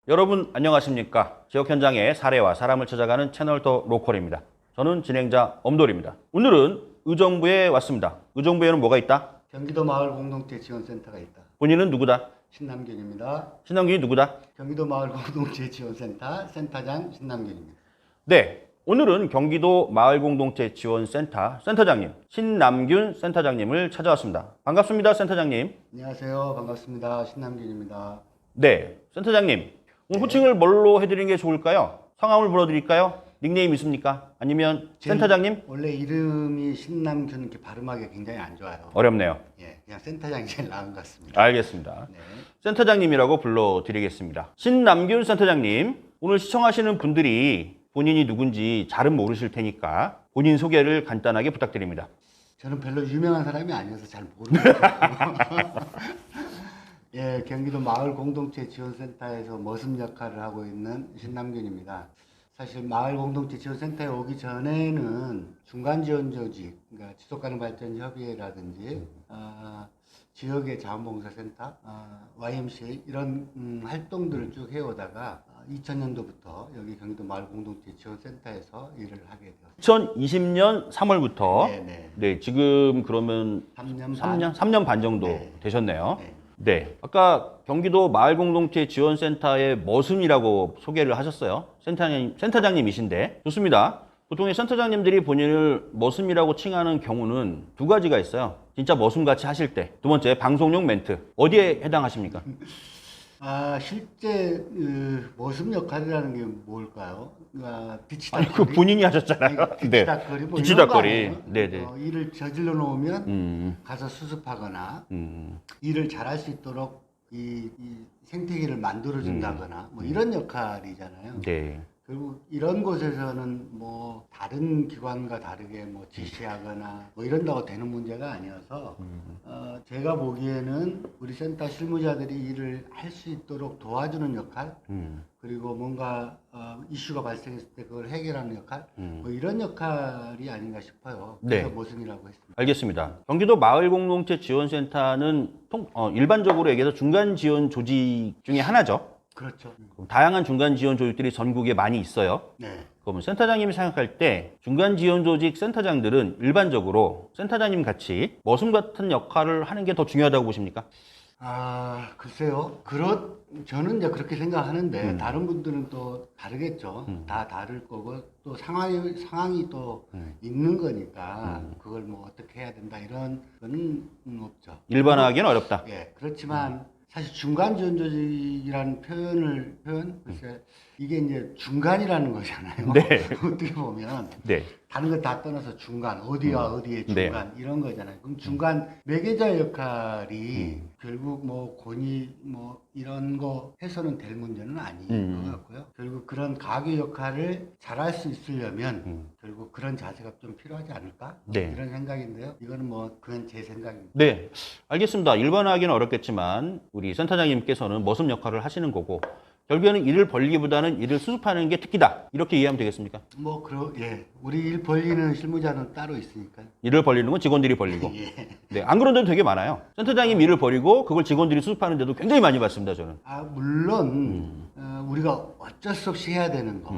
여러분 안녕하십니까? 지역 현장의 사례와 사람을 찾아가는 채널 더 로컬입니다. 저는 진행자 엄돌입니다. 오늘은 의정부에 왔습니다. 의정부에는 뭐가 있다? 경기도 마을 공동체 지원센터가 있다. 본인은 누구다? 신남균입니다. 신남균이 누구다? 경기도 마을 공동체 지원센터 센터장 신남균입니다. 네, 오늘은 경기도 마을공동체지원센터 센터장님 신남균 센터장님을 찾아왔습니다. 반갑습니다, 센터장님. 안녕하세요. 반갑습니다. 신남균입니다. 네, 센터장님 오늘 호칭을 뭘로 해드리는 게 좋을까요? 성함을 불러드릴까요? 닉네임 있습니까? 아니면 센터장님? 원래 이름이 신남균 이렇게 발음하기 굉장히 안 좋아요. 어렵네요. 예, 그냥 센터장이 제일 나은 것 같습니다. 알겠습니다. 네. 센터장님이라고 불러드리겠습니다. 신남균 센터장님, 오늘 시청하시는 분들이 본인이 누군지 잘은 모르실 테니까 본인 소개를 간단하게 부탁드립니다. 저는 별로 유명한 사람이 아니어서 잘 모르겠어요. 예, 경기도 마을 공동체 지원센터에서 머슴 역할을 하고 있는 신남균입니다. 사실 마을 공동체 지원센터에 오기 전에는 중간 지원 조직, 그러니까 지속가능 발전 협의회라든지 지역의 자원봉사센터, YMCA 이런 활동들을 쭉 해오다가 2000년도부터 여기 경기도 마을 공동체 지원센터에서 일을 하게 되었습니다. 2020년 3월부터 네네. 네, 지금 그러면 3년 반 정도 네. 되셨네요. 네. 네, 아까 경기도 마을공동체지원센터의 머슴이라고 소개를 하셨어요. 센터장님이신데 좋습니다. 보통의 센터장님들이 본인을 머슴이라고 칭하는 경우는 두 가지가 있어요. 진짜 머슴같이 하실 때. 두 번째, 방송용 멘트. 어디에 해당하십니까? 실제 머슴 역할이라는 게 뭘까요? 아니, 그 본인이 하셨잖아요. 뒤치다거리, 뭐 뒤치다거리. 이런 거 아니에요? 네네. 일을 저질러 놓으면 가서 수습하거나 일을 잘할 수 있도록 이 생태계를 만들어 준다거나 뭐 이런 역할이잖아요. 네. 결국 이런 곳에서는 뭐 다른 기관과 다르게 뭐 지시하거나 뭐 이런다고 되는 문제가 아니어서 제가 보기에는 우리 센터 실무자들이 일을 할 수 있도록 도와주는 역할 그리고 뭔가 이슈가 발생했을 때 그걸 해결하는 역할 뭐 이런 역할이 아닌가 싶어요. 그래서 네. 머슴이라고 했습니다. 알겠습니다. 경기도 마을공동체지원센터는 일반적으로 얘기해서 중간 지원 조직 중에 하나죠. 그렇죠. 다양한 중간 지원 조직들이 전국에 많이 있어요. 네. 그러면 센터장님이 생각할 때 중간 지원 조직 센터장들은 일반적으로 센터장님 같이 머슴 같은 역할을 하는 게 더 중요하다고 보십니까? 글쎄요. 저는 이제 그렇게 생각하는데 다른 분들은 또 다르겠죠. 다 다를 거고 또 상황이 또 있는 거니까 그걸 뭐 어떻게 해야 된다 이런 거는 없죠. 일반화하기는 어렵다. 예. 그렇지만 사실 중간 지원 조직이라는 글쎄 이게 이제 중간이라는 거잖아요. 네. 어떻게 보면 네. 다른 걸 다 떠나서 중간, 어디와 어디의 중간 이런 거잖아요. 그럼 중간 매개자 역할이 결국 뭐 권위 뭐 이런 거 해서는 될 문제는 아닌 것 같고요. 결국 그런 가교 역할을 잘할 수 있으려면 결국 그런 자세가 좀 필요하지 않을까? 네. 이런 생각인데요. 이거는 뭐 그건 제 생각입니다. 네. 알겠습니다. 일반화하기는 어렵겠지만 우리 센터장님께서는 머슴 역할을 하시는 거고 결국에는 일을 벌리기보다는 일을 수습하는 게 특기다. 이렇게 이해하면 되겠습니까? 예. 우리 일 벌리는 실무자는 따로 있으니까요. 일을 벌리는 건 직원들이 벌리고. 예. 네. 안 그런 데도 되게 많아요. 센터장님 일을 벌이고 그걸 직원들이 수습하는 데도 굉장히 많이 봤습니다, 저는. 물론 우리가 어쩔 수 없이 해야 되는 거.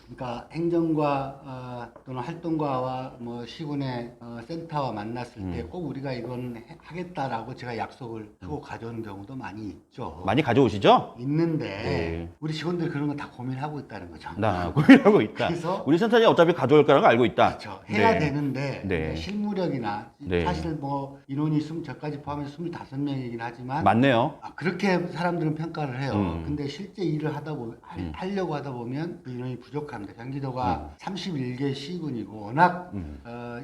그러니까 행정과 또는 활동가와 뭐 시군의 센터와 만났을 때 꼭 우리가 이건 하겠다라고 제가 약속을 하고 가져오는 경우도 많이 있죠. 많이 가져오시죠? 있는데 네. 우리 직원들이 그런 거 다 고민하고 있다는 거죠. 나 고민하고 있다. 그래서 우리 센터장이 어차피 가져올 거라는 걸 알고 있다. 그렇죠. 해야 네. 되는데 네. 실무력이나 네. 사실 뭐 인원이 저까지 포함해서 25명이긴 하지만 맞네요. 그렇게 사람들은 평가를 해요. 근데 실제 일을 하다 보면 하려고 하다 보면 그 인원이 부족합니다. 경기도가 31개 시군이고 워낙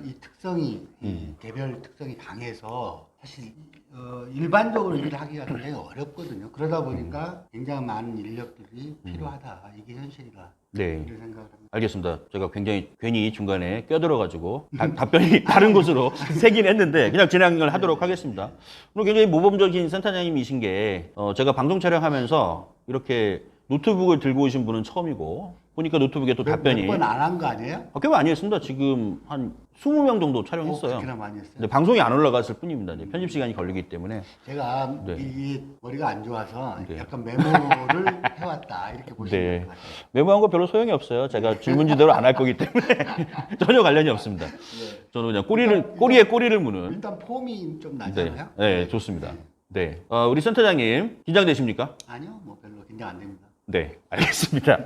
이 특성이 이 개별 특성이 강해서 사실 일반적으로 일을 하기가 굉장히 어렵거든요. 그러다 보니까 굉장히 많은 인력들이 필요하다. 이게 현실이다. 네. 이런 생각을 합니다. 알겠습니다. 제가 굉장히 괜히 중간에 껴들어가지고 답변이 다른 곳으로 새긴 했는데 그냥 진행을 하도록 하겠습니다. 오늘 굉장히 모범적인 센터장님이신 게 제가 방송 촬영하면서 이렇게 노트북을 들고 오신 분은 처음이고 보니까 노트북에 또 답변이 몇 번 안 한 거 아니에요? 꽤 많이 했습니다. 지금 한 20명 정도 촬영했어요. 그렇게나 많이 했어요? 근데 방송이 안 올라갔을 뿐입니다. 이제 편집 시간이 걸리기 때문에. 제가 네. 이 머리가 안 좋아서 네. 약간 메모를 해왔다 이렇게 보시면 네. 될 것 같아요. 메모한 거 별로 소용이 없어요. 제가 질문지대로 안 할 거기 때문에 전혀 관련이 없습니다. 네. 저는 그냥 꼬리에 꼬리를 무는. 일단 폼이 좀 네, 나잖아요. 네, 좋습니다. 네, 우리 센터장님 긴장되십니까? 아니요, 뭐 별로 긴장 안 됩니다. 네, 알겠습니다.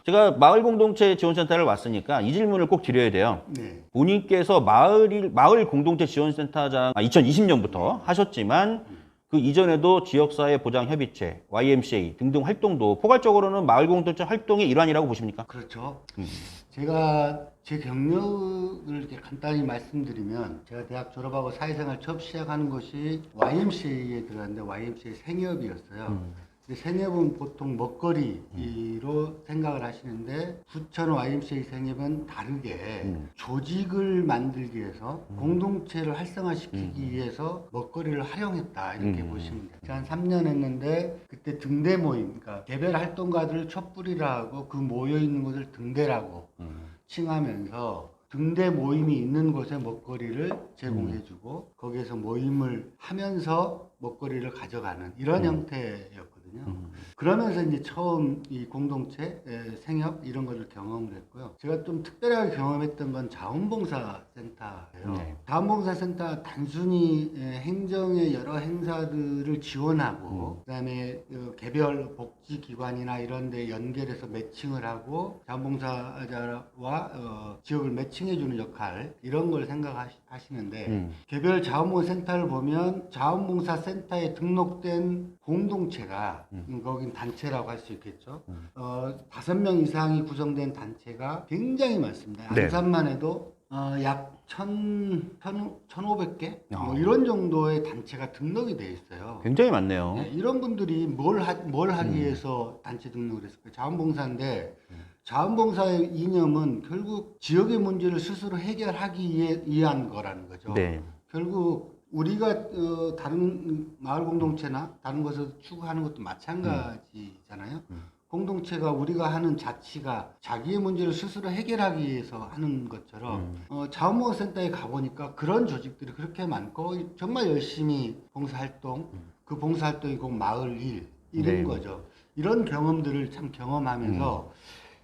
제가 마을 공동체 지원센터를 왔으니까 이 질문을 꼭 드려야 돼요. 네. 본인께서 마을 공동체 지원센터장 2020년부터 하셨지만 그 이전에도 지역사회 보장협의체, YMCA 등등 활동도 포괄적으로는 마을 공동체 활동의 일환이라고 보십니까? 그렇죠. 제가 제 경력을 이렇게 간단히 말씀드리면 제가 대학 졸업하고 사회생활 처음 시작하는 것이 YMCA에 들어갔는데 YMCA 생협이었어요. 근데 생협은 보통 먹거리로 생각을 하시는데 부천 YMCA 생협은 다르게 조직을 만들기 위해서 공동체를 활성화시키기 위해서 먹거리를 활용했다 이렇게 보시면 돼요. 제가 한 3년 했는데 그때 등대 모임, 그러니까 개별 활동가들을 촛불이라 하고 그 모여 있는 곳을 등대라고 칭하면서 등대 모임이 있는 곳에 먹거리를 제공해주고 거기에서 모임을 하면서 먹거리를 가져가는 이런 형태였거든요. 그러면서 이제 처음 이 공동체 생협 이런 것을 경험을 했고요. 제가 좀 특별하게 경험했던 건 자원봉사센터예요. 네. 자원봉사센터 단순히 행정의 여러 행사들을 지원하고 그다음에 개별 복지기관이나 이런 데 연결해서 매칭을 하고 자원봉사자와 지역을 매칭해주는 역할 이런 걸 생각하시는데 개별 자원봉사센터를 보면 자원봉사센터에 등록된 공동체가 거긴 단체라고 할 수 있겠죠. 5명 이상이 구성된 단체가 굉장히 많습니다. 네. 안산만 해도 약 1,500개? 뭐 이런 정도의 단체가 등록이 돼 있어요. 굉장히 많네요. 네, 이런 분들이 뭘 하기 위해서 단체 등록을 했을까요? 자원봉사인데 자원봉사의 이념은 결국 지역의 문제를 스스로 해결하기 위한 거라는 거죠. 네. 결국 우리가 다른 마을 공동체나 다른 것을 추구하는 것도 마찬가지잖아요. 공동체가 우리가 하는 자치가 자기의 문제를 스스로 해결하기 위해서 하는 것처럼 자원봉사센터에 가보니까 그런 조직들이 그렇게 많고 정말 열심히 봉사활동, 그 봉사활동이 곧 마을 일 이런 네. 거죠. 이런 경험들을 참 경험하면서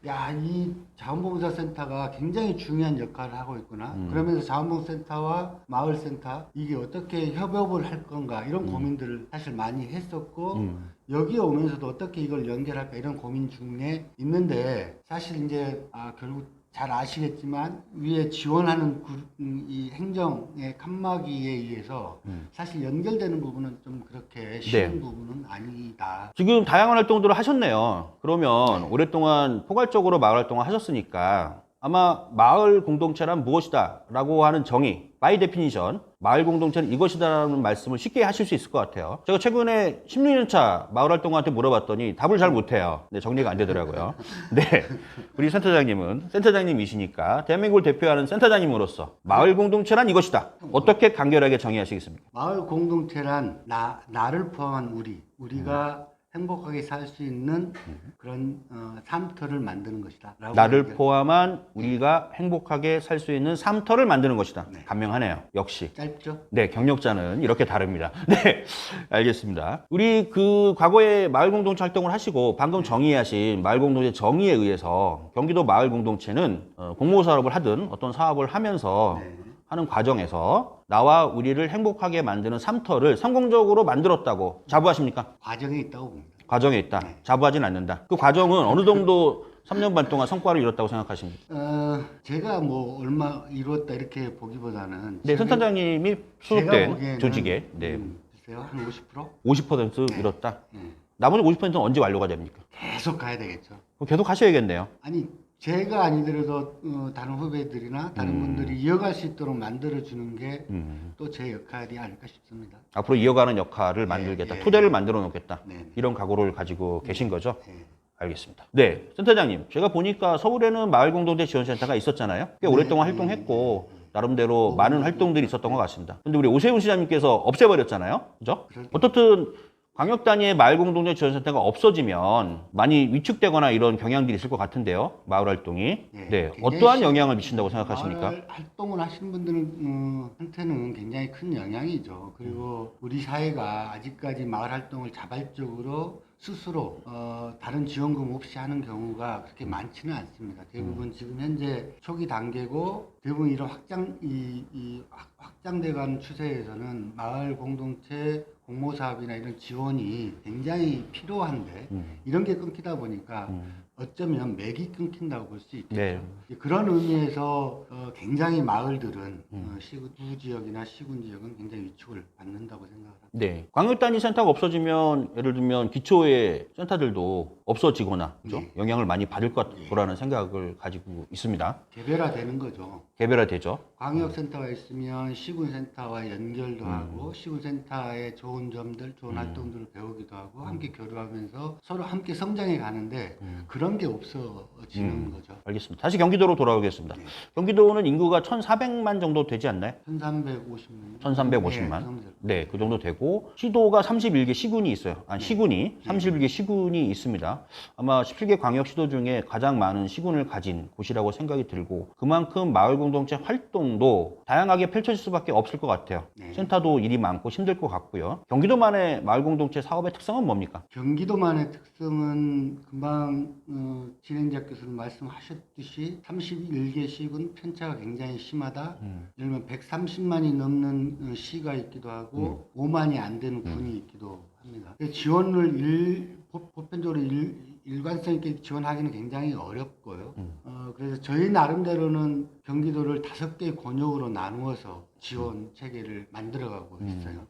야, 이 자원봉사센터가 굉장히 중요한 역할을 하고 있구나. 그러면서 자원봉사센터와 마을센터 이게 어떻게 협업을 할 건가 이런 고민들을 사실 많이 했었고 여기에 오면서도 어떻게 이걸 연결할까 이런 고민 중에 있는데 사실 이제 결국 잘 아시겠지만 위에 지원하는 이 행정의 칸막이에 의해서 사실 연결되는 부분은 좀 그렇게 쉬운 부분은 아니다. 지금 다양한 활동들을 하셨네요. 그러면 오랫동안 포괄적으로 마을 활동을 하셨으니까 아마 마을 공동체란 무엇이다 라고 하는 정의, 바이 데피니션, 마을 공동체는 이것이다라는 말씀을 쉽게 하실 수 있을 것 같아요. 제가 최근에 16년차 마을 활동가한테 물어봤더니 답을 잘 못해요. 네, 정리가 안 되더라고요. 네, 우리 센터장님은 센터장님이시니까 대한민국을 대표하는 센터장님으로서 마을 공동체란 이것이다. 어떻게 간결하게 정의하시겠습니까? 마을 공동체란 나를 포함한 우리가 행복하게 살 수 있는 그런 삶터를 만드는 것이다. 나를 포함한 우리가 행복하게 살 수 있는 삶터를 만드는 것이다. 네. 간명하네요. 역시. 짧죠? 네, 경력자는 이렇게 다릅니다. 네, 알겠습니다. 우리 그 과거에 마을 공동체 활동을 하시고 방금 정의하신 마을 공동체 정의에 의해서 경기도 마을 공동체는 공모 사업을 하든 어떤 사업을 하면서 네. 하는 과정에서 나와 우리를 행복하게 만드는 삶터를 성공적으로 만들었다고 자부하십니까? 과정에 있다고 봅니다. 과정에 있다. 자부하진 않는다. 그 과정은 어느 정도 3년 반 동안 성과를 이뤘다고 생각하십니까? 제가 뭐 얼마 이루었다 이렇게 보기보다는 네, 센터장님이 제가 소속된 보기에는 조직에 네, 글쎄요, 한 50%? 50% 이뤘다. 네. 나머지 50%는 언제 완료가 됩니까? 계속 가야 되겠죠. 그럼 계속 하셔야겠네요. 아니 제가 아니더라도 다른 후배들이나 다른 분들이 이어갈 수 있도록 만들어주는 게 또 제 역할이 아닐까 싶습니다. 앞으로 이어가는 역할을 만들겠다. 예. 토대를 만들어 놓겠다. 네. 이런 각오를 가지고 계신 거죠? 네. 알겠습니다. 네, 센터장님. 제가 보니까 서울에는 마을공동체 지원센터가 있었잖아요. 꽤 오랫동안 활동했고 나름대로 많은 활동들이 있었던 것 같습니다. 근데 우리 오세훈 시장님께서 없애버렸잖아요. 그죠? 어떻든 광역 단위의 마을 공동체 지원센터가 없어지면 많이 위축되거나 이런 경향들이 있을 것 같은데요. 마을 활동이. 예, 네. 굉장히 어떠한 영향을 미친다고 생각하십니까? 마을 활동을 하시는 분들한테는 굉장히 큰 영향이죠. 그리고 우리 사회가 아직까지 마을 활동을 자발적으로 스스로 다른 지원금 없이 하는 경우가 그렇게 많지는 않습니다. 대부분 지금 현재 초기 단계고 대부분 이런 확장돼가는 추세에서는 마을 공동체 공모 사업이나 이런 지원이 굉장히 필요한데 이런 게 끊기다 보니까 어쩌면 맥이 끊긴다고 볼 수 있겠죠. 네. 그런 의미에서 굉장히 마을들은 시군 지역이나 시군 지역은 굉장히 위축을 받는다고 생각합니다. 네. 광역 단위 센터가 없어지면 예를 들면 기초의 센터들도 없어지거나 그죠? 네. 영향을 많이 받을 것 거라는 생각을 가지고 있습니다. 개별화되는 거죠. 개별화되죠. 광역센터가 있으면 시군센터와 연결도 하고 시군센터의 좋은 점들, 좋은 활동들을 배우기도 하고 함께 교류하면서 서로 함께 성장해 가는데 그런 게 없어지는 거죠. 알겠습니다. 다시 경기도로 돌아오겠습니다. 네. 경기도는 인구가 1,400만 정도 되지 않나요? 1350만. 1,350만. 네, 그 정도 되고 시도가 31개 시군이 있어요. 시군이 31개 시군이 있습니다. 아마 17개 광역 시도 중에 가장 많은 시군을 가진 곳이라고 생각이 들고 그만큼 마을 공동체 활동도 다양하게 펼쳐질 수밖에 없을 것 같아요. 네. 센터도 일이 많고 힘들 것 같고요. 경기도만의 마을 공동체 사업의 특성은 뭡니까? 경기도만의 특성은 금방 진행자 교수님 말씀하셨듯이 31개 시군 편차가 굉장히 심하다. 예를 들면 130만이 넘는 시가 있기도 하고 5만이 안 되는 군이 있기도 합니다. 지원을 보편적으로 일관성 있게 지원하기는 굉장히 어렵고요. 그래서 저희 나름대로는 경기도를 5개의 권역으로 나누어서 지원 체계를 만들어가고 있어요.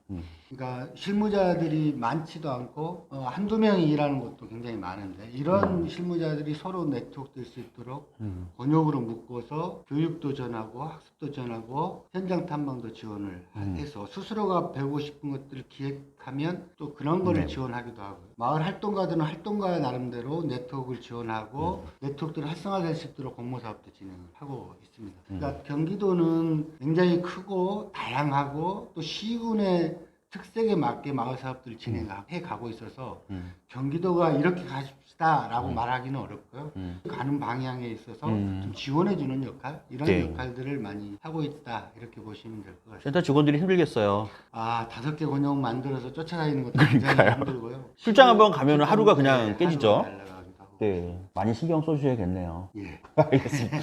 그러니까 실무자들이 많지도 않고 한두 명이 일하는 것도 굉장히 많은데 이런 실무자들이 서로 네트워크될 수 있도록 권역으로 묶어서 교육도 전하고 학습도 전하고 현장 탐방도 지원을 해서 스스로가 배우고 싶은 것들을 기획하면 또 그런 거를 지원하기도 하고요. 마을 활동가들은 활동가 나름대로 네트워크를 지원하고 네트워크들을 활성화될 수 있도록 공모사업도 진행을 하고 있습니다. 그러니까 경기도는 굉장히 크고 다양하고 또 시군의 특색에 맞게 마을 사업들을 진행해 가고 있어서 경기도가 이렇게 가십시다라고 말하기는 어렵고요. 가는 방향에 있어서 좀 지원해주는 역할 이런 네. 역할들을 많이 하고 있다 이렇게 보시면 될 것 같습니다. 센터 직원들이 힘들겠어요. 5개 권역 만들어서 쫓아다니는 것도 굉장히 힘들고요. 출장 한번 가면 하루가 그냥 깨지죠. 하루가 날아가기도 하고. 네, 많이 신경 써주셔야겠네요. 예. 알겠습니다.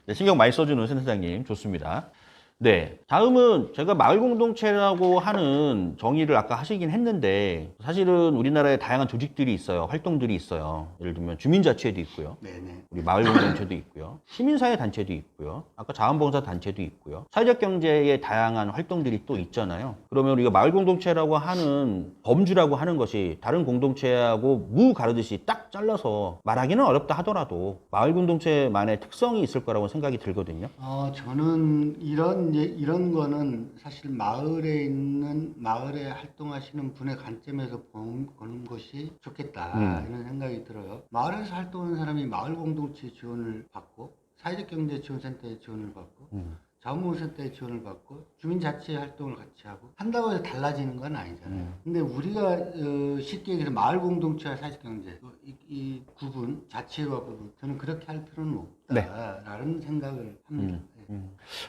네, 신경 많이 써주는 센터장님 좋습니다. 네, 다음은 제가 마을 공동체라고 하는 정의를 아까 하시긴 했는데 사실은 우리나라에 다양한 조직들이 있어요. 활동들이 있어요. 예를 들면 주민자치회도 있고요. 네네. 우리 마을 공동체도 있고요. 시민사회 단체도 있고요. 아까 자원봉사 단체도 있고요. 사회적 경제의 다양한 활동들이 또 있잖아요. 그러면 우리가 마을 공동체라고 하는 범주라고 하는 것이 다른 공동체하고 무 가르듯이 딱 잘라서 말하기는 어렵다 하더라도 마을 공동체만의 특성이 있을 거라고 생각이 들거든요. 저는 이런 거는 사실 마을에 활동하시는 분의 관점에서 보는 것이 좋겠다 이런 생각이 들어요. 마을에서 활동하는 사람이 마을 공동체 지원을 받고 사회적 경제 지원센터의 지원을 받고 자원봉사센터의 지원을 받고 주민자치 활동을 같이 하고 한다고 해서 달라지는 건 아니잖아요. 근데 우리가 쉽게 얘기해서 마을 공동체와 사회적 경제 이 구분, 자치와 구분 저는 그렇게 할 필요는 없다라는 생각을 합니다.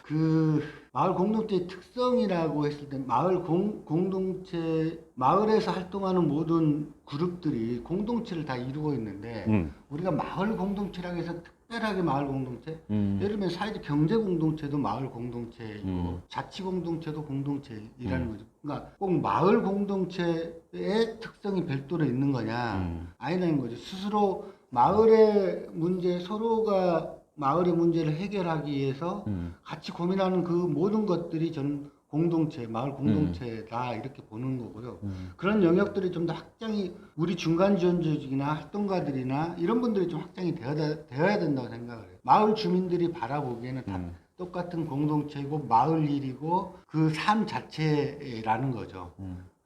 그 마을 공동체의 특성이라고 했을 때 마을 공동체 마을에서 활동하는 모든 그룹들이 공동체를 다 이루고 있는데 우리가 마을 공동체라고 해서 특별하게 마을 공동체 예를 들면 사회적 경제 공동체도 마을 공동체이고 자치 공동체도 공동체이라는 거죠. 그러니까 꼭 마을 공동체의 특성이 별도로 있는 거냐 아니라는 거죠. 스스로 마을의 문제 서로가 마을의 문제를 해결하기 위해서 같이 고민하는 그 모든 것들이 저는 공동체, 마을 공동체다 이렇게 보는 거고요. 그런 영역들이 좀 더 확장이 우리 중간 지원 조직이나 활동가들이나 이런 분들이 좀 확장이 되어야 된다고 생각을 해요. 마을 주민들이 바라보기에는 다 똑같은 공동체이고 마을 일이고 그 삶 자체라는 거죠.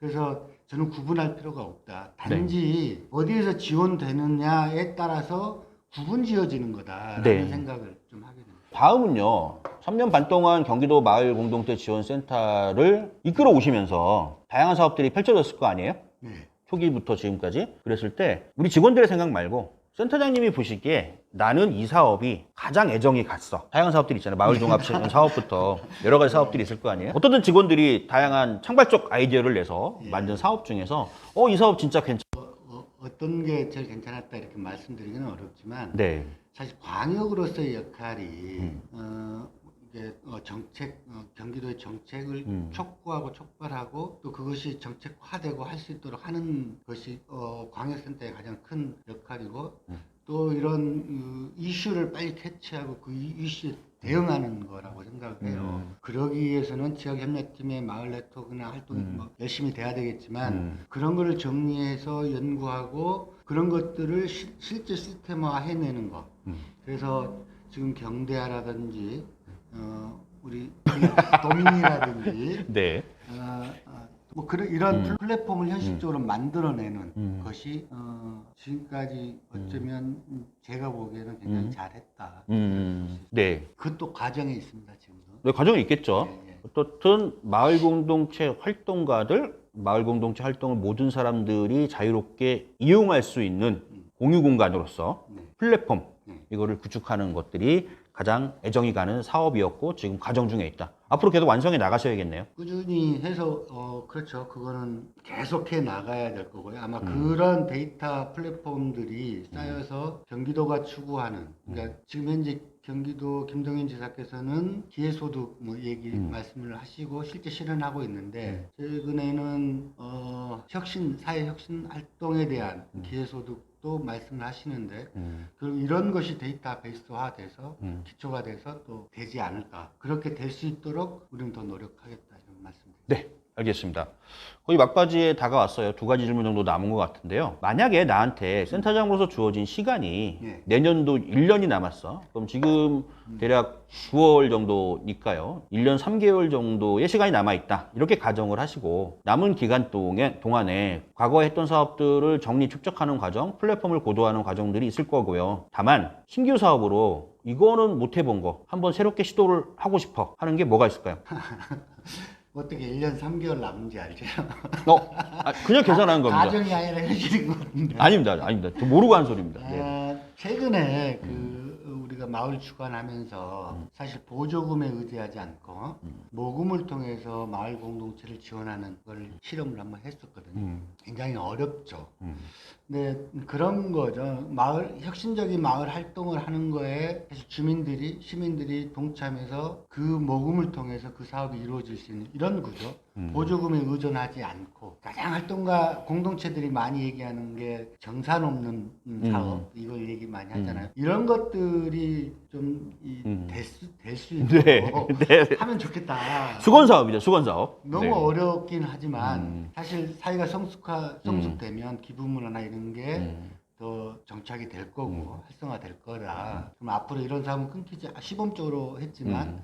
그래서 저는 구분할 필요가 없다. 단지 어디에서 지원되느냐에 따라서 구분 지어지는 거다라는 생각을 좀 하게 됩니다. 다음은요. 3년 반 동안 경기도 마을 공동체 지원센터를 이끌어 오시면서 다양한 사업들이 펼쳐졌을 거 아니에요? 네. 초기부터 지금까지 그랬을 때 우리 직원들의 생각 말고 센터장님이 보시기에 나는 이 사업이 가장 애정이 갔어. 다양한 사업들이 있잖아요. 마을종합 사업부터 여러 가지 사업들이 있을 거 아니에요. 어떤 직원들이 다양한 창발적 아이디어를 내서 만든 사업 중에서 이 사업 진짜 괜찮아. 어떤 게 제일 괜찮았다 이렇게 말씀드리기는 어렵지만 네. 사실 광역으로서의 역할이 이게 경기도의 정책을 촉구하고 촉발하고 또 그것이 정책화되고 할 수 있도록 하는 것이 광역센터의 가장 큰 역할이고 또 이런 이슈를 빨리 캐치하고 그 이슈에 대응하는 거라고 생각을 해요. 그러기 위해서는 지역협력팀의 마을 네트워크나 활동이 뭐 열심히 돼야 되겠지만 그런 거를 정리해서 연구하고 그런 것들을 실제 시스템화 해내는 거. 그래서 지금 경대하라든지 우리 도민이라든지 네. 뭐 이런 플랫폼을 현실적으로 만들어내는 것이 지금까지 어쩌면 제가 보기에는 굉장히 잘했다. 네. 그것도 과정에 있습니다 지금도. 네, 과정이 있겠죠. 예. 어떻든 마을 공동체 활동가들, 마을 공동체 활동을 모든 사람들이 자유롭게 이용할 수 있는 공유 공간으로서 플랫폼 이거를 구축하는 것들이 가장 애정이 가는 사업이었고 지금 과정 중에 있다. 앞으로 계속 완성해 나가셔야겠네요. 꾸준히 해서 그렇죠. 그거는 계속해 나가야 될 거고요. 아마 그런 데이터 플랫폼들이 쌓여서 경기도가 추구하는 그러니까 지금 현재 경기도 김동연 지사께서는 기회소득 뭐 얘기 말씀을 하시고 실제 실현하고 있는데 최근에는 사회 혁신 활동에 대한 기회소득도 말씀을 하시는데 그리고 이런 것이 데이터베이스화 돼서 기초가 돼서 또 되지 않을까 그렇게 될 수 있도록 우리는 더 노력하겠다 이런 말씀드립니다. 네, 알겠습니다. 거의 막바지에 다가왔어요. 2가지 질문 정도 남은 것 같은데요. 만약에 나한테 센터장으로서 주어진 시간이 내년도 1년이 남았어. 그럼 지금 대략 9월 정도니까요. 1년 3개월 정도의 시간이 남아있다. 이렇게 가정을 하시고 남은 기간 동안에 과거에 했던 사업들을 정리 축적하는 과정, 플랫폼을 고도화하는 과정들이 있을 거고요. 다만 신규 사업으로 이거는 못 해본 거 한번 새롭게 시도를 하고 싶어 하는 게 뭐가 있을까요? 어떻게 1년 3개월 남은지 알죠? 그냥 계산한 겁니다. 가정이 아니라 현실인 것 같은데. 아닙니다. 저 모르고 한 소리입니다. 네. 최근에 우리가 마을 주관하면서 사실 보조금에 의지하지 않고 모금을 통해서 마을 공동체를 지원하는 걸 실험을 한번 했었거든요. 굉장히 어렵죠. 근데 그런 거죠. 혁신적인 마을 활동을 하는 거에 사실 시민들이 동참해서 그 모금을 통해서 그 사업이 이루어질 수 있는 이런 구조. 보조금에 의존하지 않고 가장 활동가 공동체들이 많이 얘기하는 게 정산 없는 사업 이걸 얘기 많이 하잖아요. 이런 것들이 좀 될 수 있도록 하면 좋겠다. 수건 사업이죠, 수건 사업. 너무 어렵긴 하지만 사실 사회가 성숙되면 기부문화나 이런 게 더 정착이 될 거고 활성화될 거다. 그럼 앞으로 이런 사업은 끊기지 시범적으로 했지만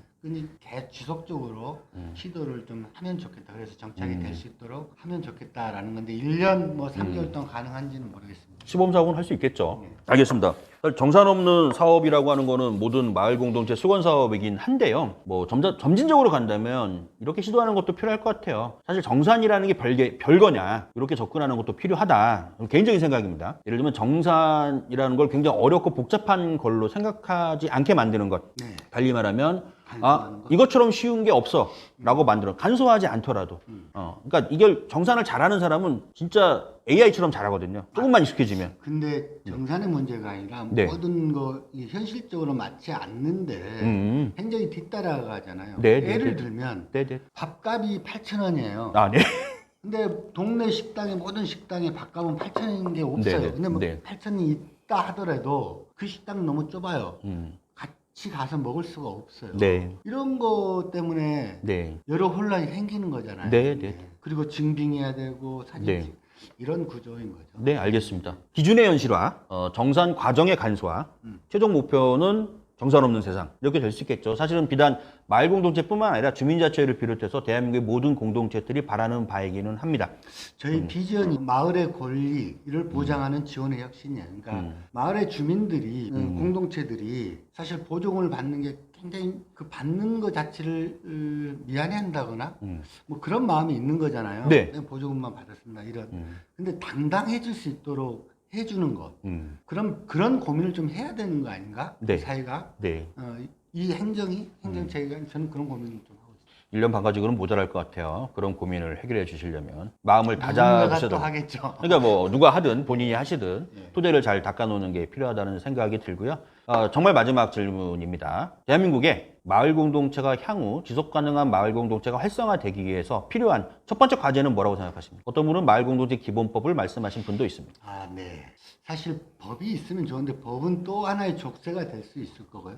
지속적으로 시도를 좀 하면 좋겠다. 그래서 정착이 될 수 있도록 하면 좋겠다라는 건데 1년 뭐 3개월 동안 가능한지는 모르겠습니다. 시범 사업은 할 수 있겠죠. 알겠습니다. 정산 없는 사업이라고 하는 거는 모든 마을 공동체 수건 사업이긴 한데요. 뭐 점진적으로 간다면 이렇게 시도하는 것도 필요할 것 같아요. 사실 정산이라는 게 별거냐 이렇게 접근하는 것도 필요하다. 개인적인 생각입니다. 예를 들면 정산이라는 걸 굉장히 어렵고 복잡한 걸로 생각하지 않게 만드는 것. 달리 말하면 이것처럼 쉬운 게 없어 라고 만들어 간소하지 않더라도 그러니까 이걸 정산을 잘하는 사람은 진짜 AI처럼 잘하거든요. 조금만 익숙해지면. 근데 정산의 문제가 아니라 모든 거 현실적으로 맞지 않는데 행정이 뒤따라가잖아요. 예를 들면 밥값이 8,000원이에요. 네. 근데 동네 식당에 모든 식당에 밥값은 8,000원인 게 없어요. 근데 뭐 8,000원이 있다 하더라도 그 식당은 너무 좁아요. 같이 가서 먹을 수가 없어요. 이런 거 때문에 여러 혼란이 생기는 거잖아요. 그리고 증빙해야 되고 사진 찍 이런 구조인 거죠. 네, 알겠습니다. 기준의 현실화, 정산 과정의 간소화, 최종 목표는 정산 없는 세상 이렇게 될 수 있겠죠. 사실은 비단 마을 공동체뿐만 아니라 주민자치회를 비롯해서 대한민국의 모든 공동체들이 바라는 바이기는 합니다. 저희 비전이 마을의 권리를 보장하는 지원의 혁신이에요. 그러니까 마을의 주민들이 공동체들이 사실 보조금을 받는 게 굉장히 그 받는 것 자체를 미안해한다거나 뭐 그런 마음이 있는 거잖아요. 네. 그냥 보조금만 받았습니다. 이런. 근데 당당해질 수 있도록 해주는 것. 그럼 그런 고민을 좀 해야 되는 거 아닌가? 네. 사회가. 네. 이 행정체계가 저는 그런 고민을 좀 하고 있습니다. 1년 반 가지고는 모자랄 것 같아요. 그런 고민을 해결해 주시려면 마음을 누군가가 다잡으셔야 또 돼요. 하겠죠. 그러니까 뭐 누가 하든 본인이 하시든 예. 토대를 잘 닦아놓는 게 필요하다는 생각이 들고요. 정말 마지막 질문입니다. 대한민국의 마을 공동체가 향후 지속 가능한 마을 공동체가 활성화되기 위해서 필요한 첫 번째 과제는 뭐라고 생각하십니까? 어떤 분은 마을 공동체 기본법을 말씀하신 분도 있습니다. 아, 네. 사실 법이 있으면 좋은데 법은 또 하나의 족쇄가 될 수 있을 거고요.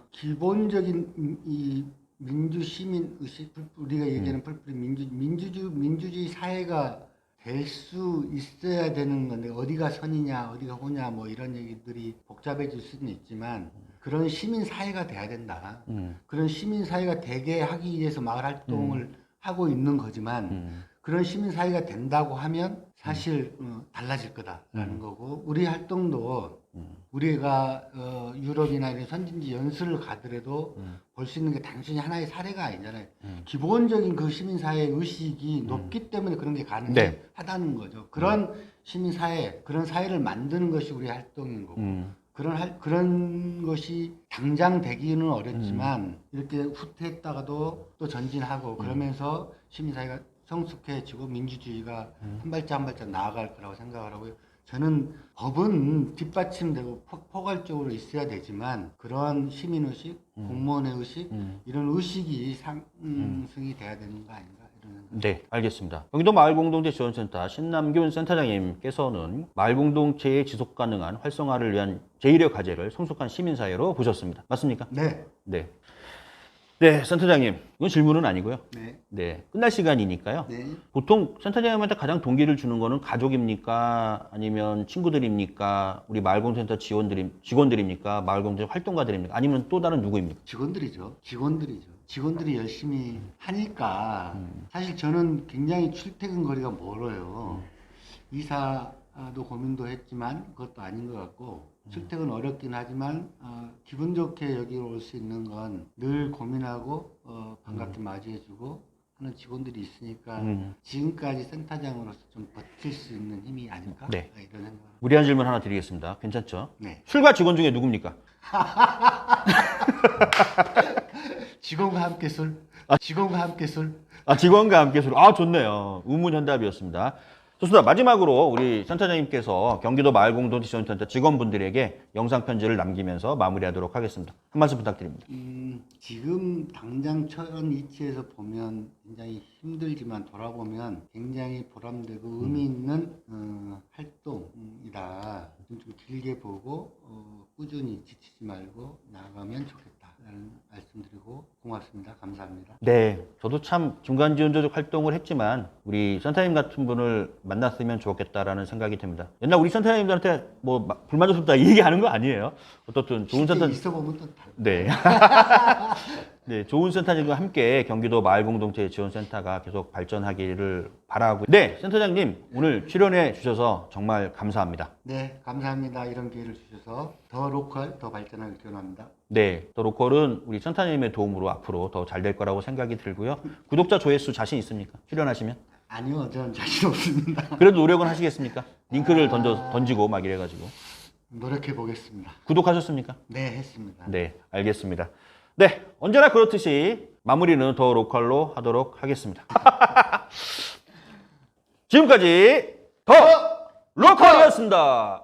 기본적인 이 민주 시민 의식, 우리가 얘기하는 풀뿌리 민주주의 사회가 될 수 있어야 되는 건데 어디가 선이냐, 어디가 호냐, 뭐 이런 얘기들이 복잡해질 수는 있지만 그런 시민 사회가 돼야 된다. 그런 시민 사회가 되게 하기 위해서 마을 활동을 하고 있는 거지만 그런 시민 사회가 된다고 하면 사실 달라질 거다라는 거고 우리 활동도 우리가 유럽이나 이런 선진지 연수를 가더라도 볼 수 있는 게 단순히 하나의 사례가 아니잖아요. 기본적인 그 시민 사회 의식이 높기 때문에 그런 게 가능하다는 거죠. 그런 시민 사회, 그런 사회를 만드는 것이 우리 활동인 거고. 그런 것이 당장 되기는 어렵지만 이렇게 후퇴했다가도 또 전진하고 그러면서 시민사회가 성숙해지고 민주주의가 한 발짝 한 발짝 나아갈 거라고 생각을 하고요. 저는 법은 뒷받침되고 포괄적으로 있어야 되지만 그런 시민의식, 공무원의 의식 이런 의식이 상승이 돼야 되는 거 아닌가 이런 생각. 네, 알겠습니다. 경기도 마을공동체 지원센터 신남균 센터장님께서는 마을공동체의 지속가능한 활성화를 위한 제1의 과제를 성숙한 시민사회로 보셨습니다. 맞습니까? 네. 네. 네, 센터장님. 이건 질문은 아니고요. 네. 네, 끝날 시간이니까요. 네. 보통 센터장님한테 가장 동기를 주는 거는 가족입니까? 아니면 친구들입니까? 우리 마을공동센터 직원들입니까? 마을공동체 활동가들입니까? 아니면 또 다른 누구입니까? 직원들이죠. 직원들이 열심히 하니까 사실 저는 굉장히 출퇴근 거리가 멀어요. 이사도 고민도 했지만 그것도 아닌 것 같고 출퇴근 어렵긴 하지만 기분 좋게 여기로 올 수 있는 건 늘 고민하고 반갑게 맞이해주고 하는 직원들이 있으니까 지금까지 센터장으로서 좀 버틸 수 있는 힘이 아닐까? 네. 이런 생각. 무리한 질문 하나 드리겠습니다. 괜찮죠? 네. 출가 직원 중에 누굽니까? 직원과 함께 술. 직원과 함께 술. 직원과 함께 술. 아, 좋네요. 우문현답이었습니다. 좋습니다. 마지막으로 우리 센터장님께서 경기도 마을공동체 지원센터 직원분들에게 영상 편지를 남기면서 마무리하도록 하겠습니다. 한 말씀 부탁드립니다. 지금 당장 처한 위치에서 보면 굉장히 힘들지만 돌아보면 굉장히 보람되고 의미 있는 활동이다. 좀 길게 보고 꾸준히 지치지 말고 나아가면 좋겠다라는 말씀드리고 고맙습니다. 감사합니다. 네, 저도 참 중간 지원조직 활동을 했지만 우리 센터장님 같은 분을 만났으면 좋겠다라는 생각이 듭니다. 옛날 우리 센터장님들한테 뭐 불만족스럽다 이 얘기하는 거 아니에요. 어떻든 좋은 센터 있어 보면 또 다르다. 네. 네, 좋은 센터장님과 함께 경기도 마을공동체 지원센터가 계속 발전하기를 바라고. 네, 센터장님 오늘 출연해 주셔서 정말 감사합니다. 네, 감사합니다. 이런 기회를 주셔서 더 로컬, 더 발전하길 기원합니다. 네, 더 로컬은 우리 센터장님의 도움으로 앞으로 더 잘 될 거라고 생각이 들고요. 구독자 조회수 자신 있습니까? 출연하시면? 아니요, 저는 자신 없습니다. 그래도 노력은 하시겠습니까? 링크를 던지고 막 이래가지고. 노력해 보겠습니다. 구독하셨습니까? 네, 했습니다. 네, 알겠습니다. 네, 언제나 그렇듯이 마무리는 더 로컬로 하도록 하겠습니다. 지금까지 더 로컬이었습니다.